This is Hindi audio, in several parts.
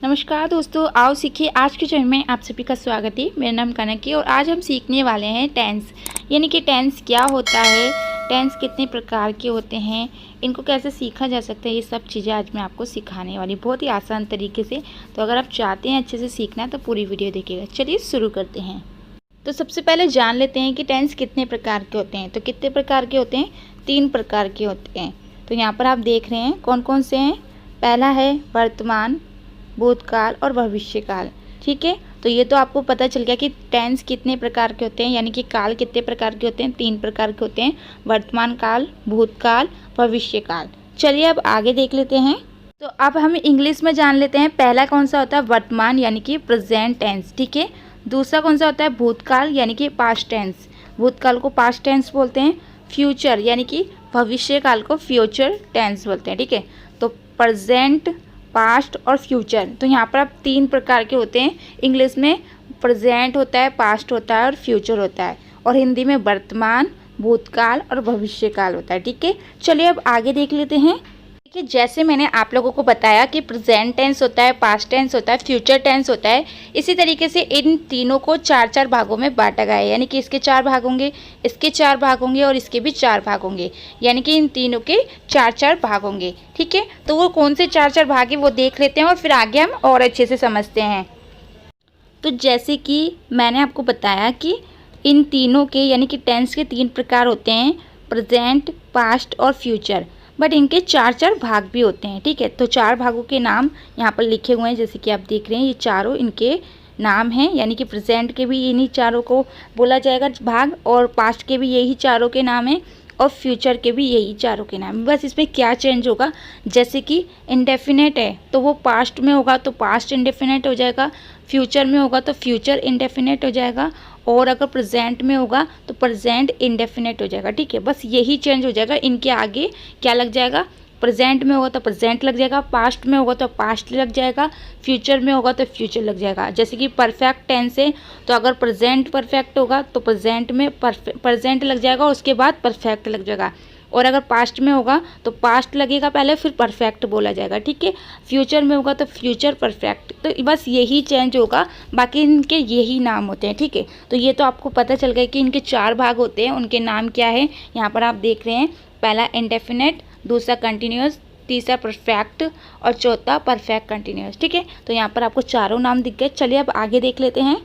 नमस्कार दोस्तों, आओ सीखिए। आज के चरण में आप सभी का स्वागत है। मेरा नाम कनक है और आज हम सीखने वाले हैं टेंस, यानी कि टेंस क्या होता है, टेंस कितने प्रकार के होते हैं, इनको कैसे सीखा जा सकता है। ये सब चीज़ें आज मैं आपको सिखाने वाली, बहुत ही आसान तरीके से। तो अगर आप चाहते हैं अच्छे से सीखना तो पूरी वीडियो देखिएगा। चलिए शुरू करते हैं। तो सबसे पहले जान लेते हैं कि टेंस कितने प्रकार के होते हैं। तो कितने प्रकार के होते हैं? 3 प्रकार के होते हैं। तो यहाँ पर आप देख रहे हैं कौन कौन से हैं। पहला है वर्तमान, भूतकाल और भविष्यकाल। ठीक है, तो ये तो आपको पता चल गया कि टेंस कितने प्रकार के होते हैं, यानी कि काल कितने प्रकार के होते हैं। 3 प्रकार के होते हैं, वर्तमान काल, भूतकाल, भविष्यकाल। चलिए अब आगे देख लेते हैं। तो अब हम इंग्लिश में जान लेते हैं। पहला कौन सा होता है? वर्तमान, यानी कि प्रेजेंट टेंस। ठीक है, दूसरा कौन सा होता है? भूतकाल, यानी कि पास्ट टेंस। भूतकाल को पास्ट टेंस बोलते हैं। फ्यूचर, यानी कि भविष्यकाल को फ्यूचर टेंस बोलते हैं। ठीक है, तो प्रेजेंट, पास्ट और फ्यूचर। तो यहाँ पर अब 3 प्रकार के होते हैं। इंग्लिश में प्रेजेंट होता है, पास्ट होता है और फ्यूचर होता है, और हिंदी में वर्तमान, भूतकाल और भविष्यकाल होता है। ठीक है, चलिए अब आगे देख लेते हैं। देखिए, जैसे मैंने आप लोगों को बताया कि प्रेजेंट टेंस होता है, पास्ट टेंस होता है, फ्यूचर टेंस होता है, इसी तरीके से इन तीनों को 4-4 भागों में बांटा गया है। यानी कि इसके 4 भाग होंगे, इसके 4 भाग होंगे और इसके भी 4 भाग होंगे। यानी कि इन तीनों के 4-4 भाग होंगे। ठीक है, तो वो कौन से 4-4 भाग है वो देख लेते हैं और फिर आगे हम और अच्छे से समझते हैं। तो जैसे कि मैंने आपको बताया कि इन तीनों के, यानी कि टेंस के 3 प्रकार होते हैं, प्रेजेंट, पास्ट और फ्यूचर। बट इनके 4-4 भाग भी होते हैं। ठीक है, तो 4 भागों के नाम यहाँ पर लिखे हुए हैं, जैसे कि आप देख रहे हैं। ये चारों इनके नाम हैं, यानी कि प्रेजेंट के भी इन्हीं चारों को बोला जाएगा भाग, और पास्ट के भी यही चारों के नाम हैं, और फ्यूचर के भी यही चारों के नाम। बस इसमें क्या चेंज होगा, जैसे कि इंडेफिनेट है तो वो पास्ट में होगा तो पास्ट इंडेफिनेट हो जाएगा, फ्यूचर में होगा तो फ्यूचर इंडेफिनेट हो जाएगा, और अगर प्रेजेंट में होगा तो प्रेजेंट इंडेफिनेट हो जाएगा। ठीक है, बस यही चेंज हो जाएगा। इनके आगे क्या लग जाएगा? प्रेजेंट में होगा तो प्रेजेंट लग जाएगा, पास्ट में होगा तो पास्ट लग जाएगा, फ्यूचर में होगा तो फ्यूचर लग जाएगा। जैसे कि परफेक्ट टेंस है तो अगर प्रेजेंट परफेक्ट होगा तो प्रेजेंट में प्रेजेंट लग जाएगा और उसके बाद परफेक्ट लग जाएगा, और अगर पास्ट में होगा तो पास्ट लगेगा पहले, फिर परफेक्ट बोला जाएगा। ठीक है, फ्यूचर में होगा तो फ्यूचर परफेक्ट। तो बस यही चेंज होगा, बाकी इनके यही नाम होते हैं। ठीक है, तो ये तो आपको पता चल गया कि इनके 4 भाग होते हैं, उनके नाम क्या है। यहाँ पर आप देख रहे हैं, पहला इंडेफिनेट, दूसरा कंटिन्यूअस, तीसरा परफेक्ट और चौथा परफेक्ट कंटिन्यूअस। ठीक है, तो यहाँ पर आपको चारों नाम दिख गए। चलिए अब आगे देख लेते हैं।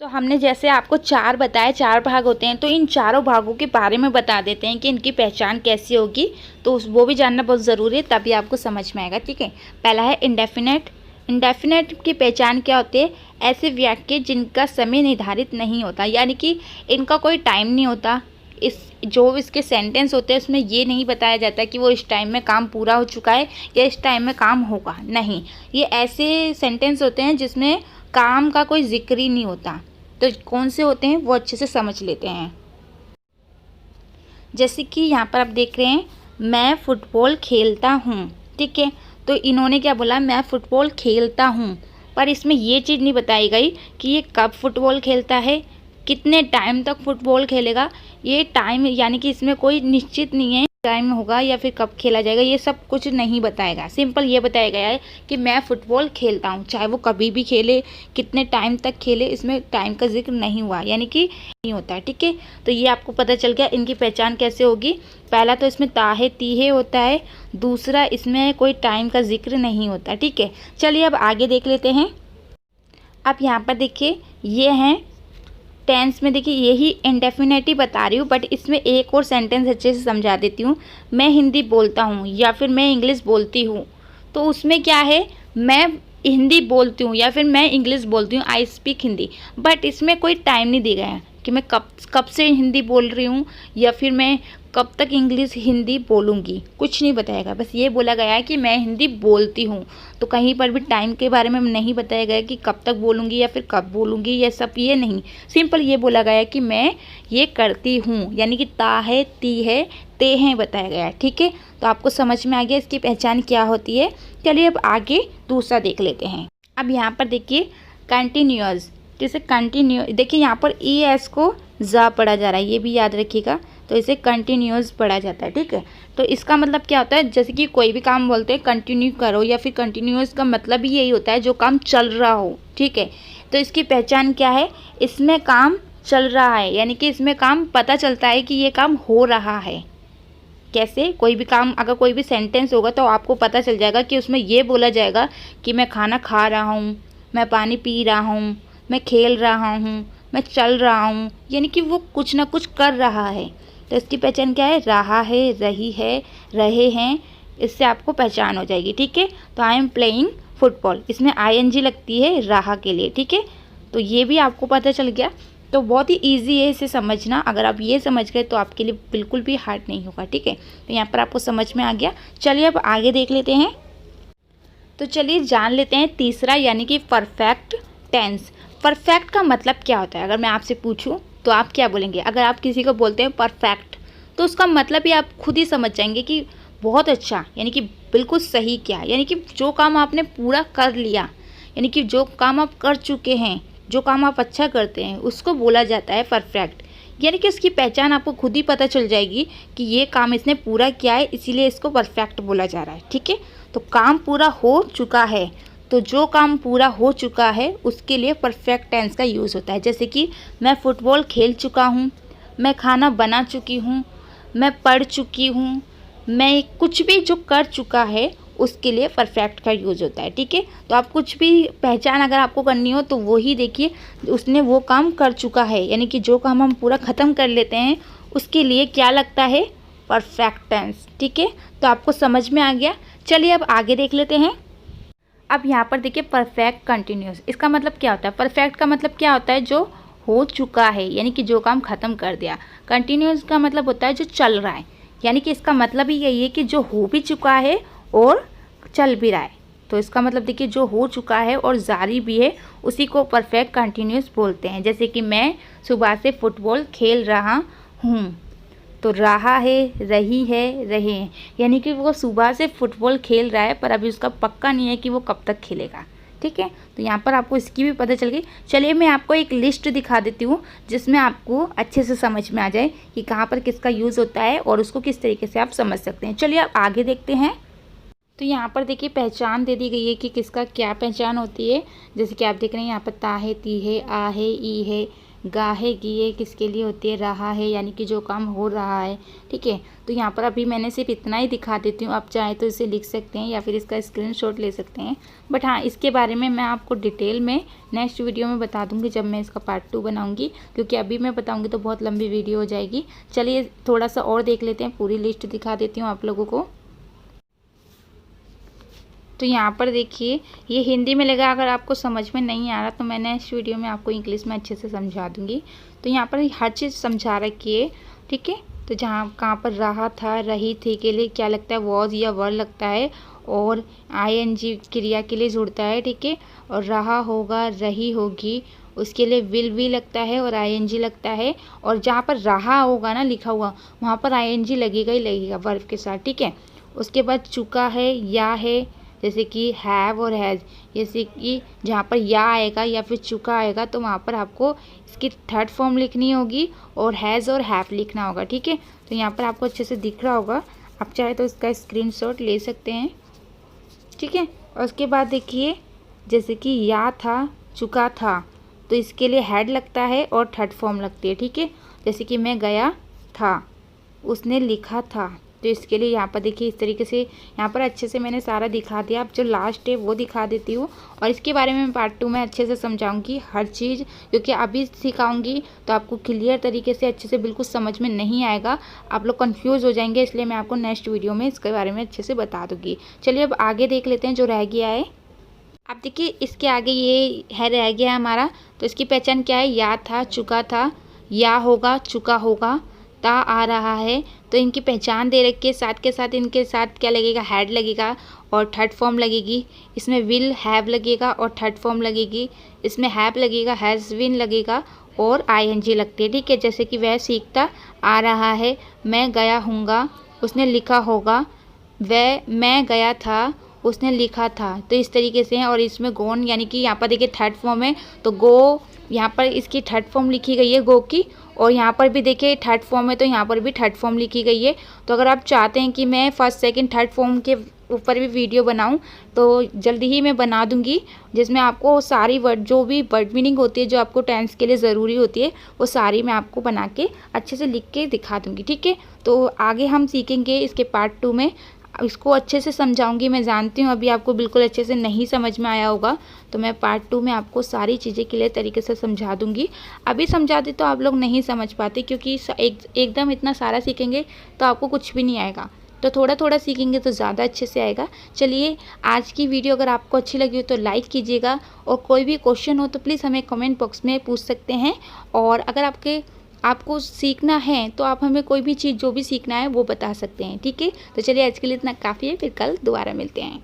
तो हमने जैसे आपको 4 बताए, 4 भाग होते हैं, तो इन चारों भागों के बारे में बता देते हैं कि इनकी पहचान कैसी होगी। तो वो भी जानना बहुत ज़रूरी है, तभी आपको समझ में आएगा। ठीक है, पहला है इंडेफिनेट। इंडेफिनेट की पहचान क्या होती है? ऐसे वाक्य जिनका समय निर्धारित नहीं होता, यानी कि इनका कोई टाइम नहीं होता। इस जो इसके सेंटेंस होते हैं उसमें ये नहीं बताया जाता कि वो इस टाइम में काम पूरा हो चुका है या इस टाइम में काम होगा, नहीं। ये ऐसे सेंटेंस होते हैं जिसमें काम का कोई जिक्र ही नहीं होता। तो कौन से होते हैं वो अच्छे से समझ लेते हैं। जैसे कि यहाँ पर आप देख रहे हैं, मैं फुटबॉल खेलता हूँ। ठीक है, तो इन्होंने क्या बोला? मैं फुटबॉल खेलता हूँ, पर इसमें ये चीज़ नहीं बताई गई कि ये कब फुटबॉल खेलता है, कितने टाइम तक फुटबॉल खेलेगा। ये टाइम, यानी कि इसमें कोई निश्चित नहीं है टाइम होगा या फिर कब खेला जाएगा, ये सब कुछ नहीं बताएगा। सिंपल ये बताया गया है कि मैं फुटबॉल खेलता हूँ, चाहे वो कभी भी खेले, कितने टाइम तक खेले, इसमें टाइम का जिक्र नहीं हुआ, यानी कि नहीं होता है। ठीक है, तो ये आपको पता चल गया इनकी पहचान कैसे होगी। पहला तो इसमें ताहे तीहे होता है, दूसरा इसमें कोई टाइम का जिक्र नहीं होता। ठीक है, चलिए अब आगे देख लेते हैं। अब यहाँ पर देखिए, ये हैं टेंस में। देखिए, यही इंडेफिनेट ही बता रही हूँ, बट इसमें एक और सेंटेंस अच्छे से समझा देती हूँ। मैं हिंदी बोलता हूँ या फिर मैं इंग्लिश बोलती हूँ, तो उसमें क्या है? मैं हिंदी बोलती हूँ या फिर मैं इंग्लिश बोलती हूँ, आई स्पीक हिंदी। बट इसमें कोई टाइम नहीं दिया गया है कि मैं कब से हिंदी बोल रही हूँ या फिर मैं कब तक इंग्लिश हिंदी बोलूँगी, कुछ नहीं बताएगा। बस ये बोला गया है कि मैं हिंदी बोलती हूँ। तो कहीं पर भी टाइम के बारे में नहीं बताया गया कि कब तक बोलूँगी या फिर कब बोलूँगी, ये सब ये नहीं। सिंपल ये बोला गया है कि मैं ये करती हूँ, यानी कि ता है, ती है, ते हैं बताया गया है। ठीक है, तो आपको समझ में आ गया इसकी पहचान क्या होती है। चलिए अब आगे दूसरा देख लेते हैं। अब यहाँ पर देखिए, कंटिन्यूअस। जैसे कंटिन्यू, देखिए यहाँ पर ई एस को जा पढ़ा जा रहा है, ये भी याद रखिएगा। तो इसे कंटिन्यूअस पढ़ा जाता है। ठीक है, तो इसका मतलब क्या होता है, जैसे कि कोई भी काम बोलते हैं कंटिन्यू करो या फिर कंटिन्यूअस का मतलब ही यही होता है जो काम चल रहा हो। ठीक है, तो इसकी पहचान क्या है, इसमें काम चल रहा है, यानी कि इसमें काम पता चलता है कि ये काम हो रहा है। कैसे, कोई भी काम, अगर कोई भी सेंटेंस होगा तो आपको पता चल जाएगा कि उसमें ये बोला जाएगा कि मैं खाना खा रहा हूँ, मैं पानी पी रहा हूँ, मैं खेल रहा हूँ, मैं चल रहा हूँ, यानी कि वो कुछ ना कुछ कर रहा है। तो इसकी पहचान क्या है, रहा है, रही है, रहे हैं, इससे आपको पहचान हो जाएगी। ठीक है, तो आई एम प्लेइंग फुटबॉल, इसमें ING लगती है रहा के लिए। ठीक है, तो ये भी आपको पता चल गया। तो बहुत ही इजी है इसे समझना, अगर आप ये समझ गए तो आपके लिए बिल्कुल भी हार्ड नहीं होगा। ठीक है, तो यहाँ पर आपको समझ में आ गया। चलिए अब आगे देख लेते हैं। तो चलिए जान लेते हैं तीसरा, यानी कि परफेक्ट टेंस। परफेक्ट का मतलब क्या होता है, अगर मैं आपसे पूछूं तो आप क्या बोलेंगे। अगर आप किसी को बोलते हैं परफेक्ट, तो उसका मतलब ही आप खुद ही समझ जाएंगे कि बहुत अच्छा, यानी कि बिल्कुल सही क्या, यानी कि जो काम आपने पूरा कर लिया, यानी कि जो काम आप कर चुके हैं, जो काम आप अच्छा करते हैं, उसको बोला जाता है परफेक्ट। यानी कि उसकी पहचान आपको खुद ही पता चल जाएगी कि ये काम इसने पूरा किया है, इसीलिए इसको परफेक्ट बोला जा रहा है। ठीक है, तो काम पूरा हो चुका है, तो जो काम पूरा हो चुका है उसके लिए परफेक्ट टेंस का यूज़ होता है। जैसे कि मैं फुटबॉल खेल चुका हूँ, मैं खाना बना चुकी हूँ, मैं पढ़ चुकी हूँ, मैं कुछ भी जो कर चुका है उसके लिए परफेक्ट का यूज़ होता है। ठीक है, तो आप कुछ भी पहचान अगर आपको करनी हो तो वही देखिए, उसने वो काम कर चुका है, यानी कि जो काम हम पूरा ख़त्म कर लेते हैं उसके लिए क्या लगता है, परफेक्ट टेंस। ठीक है, तो आपको समझ में आ गया। चलिए अब आगे देख लेते हैं। अब यहाँ पर देखिए परफेक्ट कंटिन्यूस, इसका मतलब क्या होता है। परफेक्ट का मतलब क्या होता है, जो हो चुका है, यानी कि जो काम ख़त्म कर दिया। कंटिन्यूस का मतलब होता है जो चल रहा है, यानी कि इसका मतलब ही यही है कि जो हो भी चुका है और चल भी रहा है। तो इसका मतलब देखिए जो हो चुका है और जारी भी है, उसी को परफेक्ट कंटिन्यूस बोलते हैं। जैसे कि मैं सुबह से फुटबॉल खेल रहा हूँ, तो रहा है, रही है, रहे हैं, यानी कि वो सुबह से फुटबॉल खेल रहा है, पर अभी उसका पक्का नहीं है कि वो कब तक खेलेगा। ठीक है, तो यहाँ पर आपको इसकी भी पता चल गई। चलिए मैं आपको एक लिस्ट दिखा देती हूँ जिसमें आपको अच्छे से समझ में आ जाए कि कहाँ पर किसका यूज़ होता है और उसको किस तरीके से आप समझ सकते हैं। चलिए आप आगे देखते हैं। तो यहाँ पर देखिए पहचान दे दी गई है कि किसका क्या पहचान होती है। जैसे कि आप देख रहे हैं यहाँ पर ता है, ती है, आ है, ई है, गा है, गी है, किसके लिए होती है, रहा है, यानी कि जो काम हो रहा है। ठीक है, तो यहाँ पर अभी मैंने सिर्फ इतना ही दिखा देती हूँ, आप चाहे तो इसे लिख सकते हैं या फिर इसका स्क्रीनशॉट ले सकते हैं। बट हाँ, इसके बारे में मैं आपको डिटेल में नेक्स्ट वीडियो में बता दूँगी जब मैं इसका पार्ट 2 बनाऊँगी, क्योंकि अभी मैं बताऊँगी तो बहुत लंबी वीडियो हो जाएगी। चलिए थोड़ा सा और देख लेते हैं, पूरी लिस्ट दिखा देती हूँ आप लोगों को। तो यहाँ पर देखिए ये हिंदी में लगा, अगर आपको समझ में नहीं आ रहा तो मैं नेक्स्ट वीडियो में आपको इंग्लिश में अच्छे से समझा दूँगी। तो यहाँ पर हर चीज़ समझा रखी है। ठीक है, तो जहाँ कहाँ पर रहा था, रही थी के लिए क्या लगता है, वॉज या वर लगता है, और ING क्रिया के लिए जुड़ता है। ठीक है, और रहा होगा, रही होगी, उसके लिए विल भी लगता है और ING लगता है। और जहाँ पर रहा होगा ना लिखा हुआ, वहाँ पर ING लगेगा ही लगेगा वर्ब के साथ। ठीक है, उसके बाद चुका है, या है, जैसे कि हैव और हैज़, जैसे कि जहाँ पर या आएगा या फिर चुका आएगा तो वहाँ पर आपको इसकी थर्ड फॉर्म लिखनी होगी और हैज़ और हैव लिखना होगा। ठीक है, तो यहाँ पर आपको अच्छे से दिख रहा होगा, आप चाहे तो इसका स्क्रीनशॉट ले सकते हैं। ठीक है, और उसके बाद देखिए जैसे कि या था, चुका था, तो इसके लिए हैड लगता है और थर्ड फॉर्म लगती है। ठीक है, जैसे कि मैं गया था, उसने लिखा था, तो इसके लिए यहाँ पर देखिए इस तरीके से यहाँ पर अच्छे से मैंने सारा दिखा दिया। अब जो लास्ट है वो दिखा देती हूँ, और इसके बारे में पार्ट 2 में अच्छे से समझाऊंगी हर चीज़, क्योंकि अभी सिखाऊंगी तो आपको क्लियर तरीके से अच्छे से बिल्कुल समझ में नहीं आएगा, आप लोग कंफ्यूज हो जाएंगे, इसलिए मैं आपको नेक्स्ट वीडियो में इसके बारे में अच्छे से बता दूँगी। चलिए अब आगे देख लेते हैं जो रह गया है। आप देखिए इसके आगे ये है, रह गया है हमारा, तो इसकी पहचान क्या है, या था, चुका था, या होगा, चुका होगा, ता आ रहा है। तो इनकी पहचान दे रखी है, साथ के साथ इनके साथ क्या लगेगा, हैड लगेगा और थर्ड फॉर्म लगेगी। इसमें विल हैव लगेगा और थर्ड फॉर्म लगेगी। इसमें हैव लगेगा, हैज़ बीन लगेगा और ING लगती है। ठीक है, जैसे कि वह सीखता आ रहा है, मैं गया हूँगा, उसने लिखा होगा, वह मैं गया था, उसने लिखा था, तो इस तरीके से हैं। और इसमें गोन, यानी कि यहाँ पर देखिए थर्ड फॉर्म है, तो गो यहाँ पर इसकी थर्ड फॉर्म लिखी गई है गो की, और यहाँ पर भी देखिए थर्ड फॉर्म है तो यहाँ पर भी थर्ड फॉर्म लिखी गई है। तो अगर आप चाहते हैं कि मैं फर्स्ट सेकंड थर्ड फॉर्म के ऊपर भी वीडियो बनाऊं तो जल्दी ही मैं बना दूंगी, जिसमें आपको सारी वर्ड जो भी वर्ड मीनिंग होती है जो आपको टेंस के लिए ज़रूरी होती है वो सारी मैं आपको बना के अच्छे से लिख के दिखा दूंगी। ठीक है, तो आगे हम सीखेंगे इसके पार्ट 2 में। इसको अच्छे से समझाऊंगी। मैं जानती हूँ अभी आपको बिल्कुल अच्छे से नहीं समझ में आया होगा, तो मैं पार्ट 2 में आपको सारी चीज़ें क्लियर तरीके से समझा दूंगी। अभी समझाती तो आप लोग नहीं समझ पाते, क्योंकि एकदम इतना सारा सीखेंगे तो आपको कुछ भी नहीं आएगा। तो थोड़ा थोड़ा सीखेंगे तो ज़्यादा अच्छे से आएगा। चलिए, आज की वीडियो अगर आपको अच्छी लगी हो तो लाइक कीजिएगा, और कोई भी क्वेश्चन हो तो प्लीज़ हमें कमेंट बॉक्स में पूछ सकते हैं। और अगर आपको सीखना है तो आप हमें कोई भी चीज़ जो भी सीखना है वो बता सकते हैं। ठीक है, तो चलिए आज के लिए इतना काफ़ी है, फिर कल दोबारा मिलते हैं।